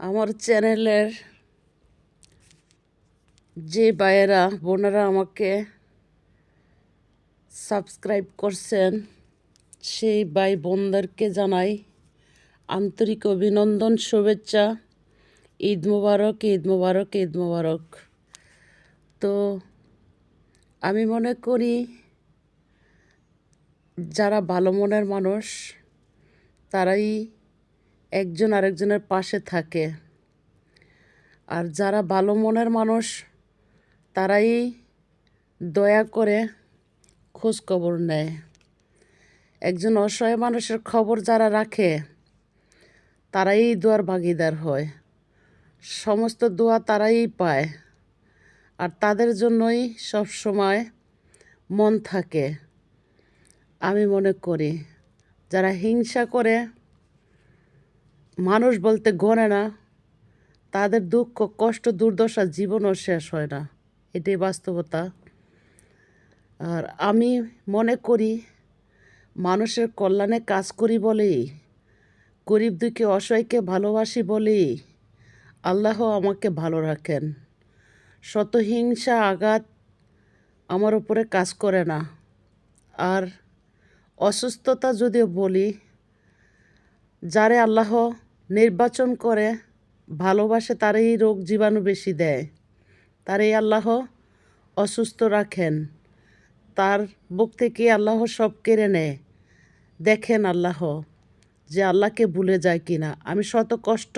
আমার চ্যানেলের যে ভাইয়েরা বোনেরা আমাকে সাবস্ক্রাইব করছেন সেই ভাই বোনদেরকে জানাই আন্তরিক অভিনন্দন, শুভেচ্ছা। ঈদ মোবারক, ঈদ মোবারক, ঈদ মোবারক। তো আমি মনে করি যারা ভালো মনের মানুষ তারাই একজন আরেকজনের পাশে থাকে, আর যারা ভালো মনের মানুষ তারাই দয়া করে খোঁজ খবর নেয়। একজন অসহায় মানুষের খবর যারা রাখে তারাই দোয়ার ভাগিদার হয়, সমস্ত দোয়া তারাই পায়, আর তাদের জন্যই সব সময় মন থাকে। আমি মনে করি যারা হিংসা করে, মানুষ বলতে গণে না, তাদের দুঃখ কষ্ট দুর্দশা জীবনও শেষ হয় না, এটাই বাস্তবতা। আর আমি মনে করি মানুষের কল্যাণে কাজ করি বলেই, গরিব দুঃখী অসহায়কে ভালোবাসি বলেই আল্লাহ আমাকে ভালো রাখেন। শত হিংসা আঘাত আমার উপরে কাজ করে না। আর অসুস্থতা যদিও বলি, যারে আল্লাহ নির্বাচন করে ভালোবাসে তারই রোগ জীবাণু বেশি দেয়, তারই আল্লাহ অসুস্থ রাখেন, তার বুক থেকে আল্লাহ সব কেড়ে নেয়। দেখেন আল্লাহ যে আল্লাহকে ভুলে যায় কিনা। আমি শত কষ্ট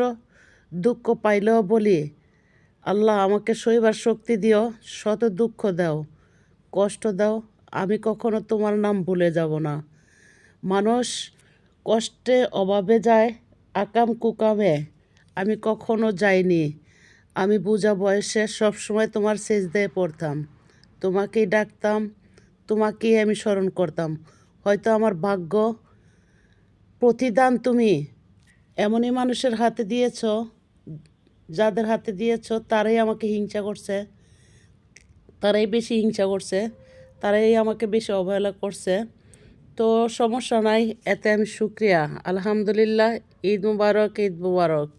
দুঃখ পাইলেও বলি, আল্লাহ আমাকে সইবার শক্তি দিও, শত দুঃখ দাও, কষ্ট দাও, আমি কখনো তোমার নাম ভুলে যাব না। মানুষ কষ্টে অভাবে যায়, আকাম কুকামে আমি কখনো যাইনি। আমি বুঝা বয়সে সবসময় তোমার সেজদায় পড়তাম, তোমাকেই ডাকতাম, তোমাকেই আমি স্মরণ করতাম। হয়তো আমার ভাগ্য প্রতিদান তুমি এমনই মানুষের হাতে দিয়েছ, যাদের হাতে দিয়েছ তারাই আমাকে হিংসা করছে, তারাই বেশি হিংসা করছে, তারাই আমাকে বেশি অবহেলা করছে। তো সমস্যা নাই, এতে আমি শুক্রিয়া। আলহামদুলিল্লাহ। ঈদ মুবারক, ঈদ মুবারক।